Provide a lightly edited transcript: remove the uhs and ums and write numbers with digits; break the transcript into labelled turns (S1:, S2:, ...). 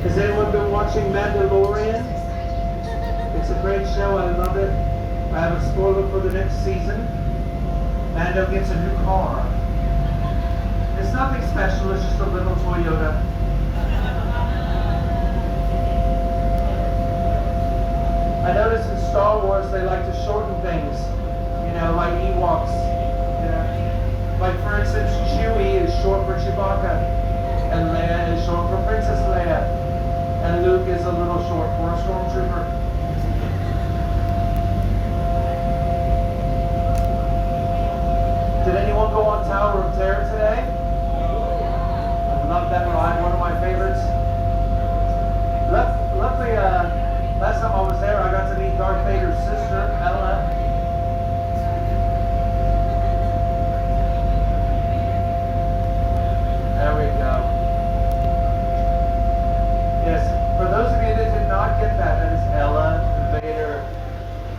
S1: Has anyone been watching Mandalorian? It's a great show. I love it. I have a spoiler for the next season. Mando gets a new car. It's nothing special. It's just a little Toyota. I notice in Star Wars they like to shorten things. You know, like Ewoks. You know, like for instance, Chewie is short for Chewbacca, and Leia is short for Princess Leia, and Luke is a little short for a stormtrooper. Did anyone go on Tower of Terror today? I love that ride, one of my favorites. Luckily, last time I was there, I got to meet Darth Vader's sister.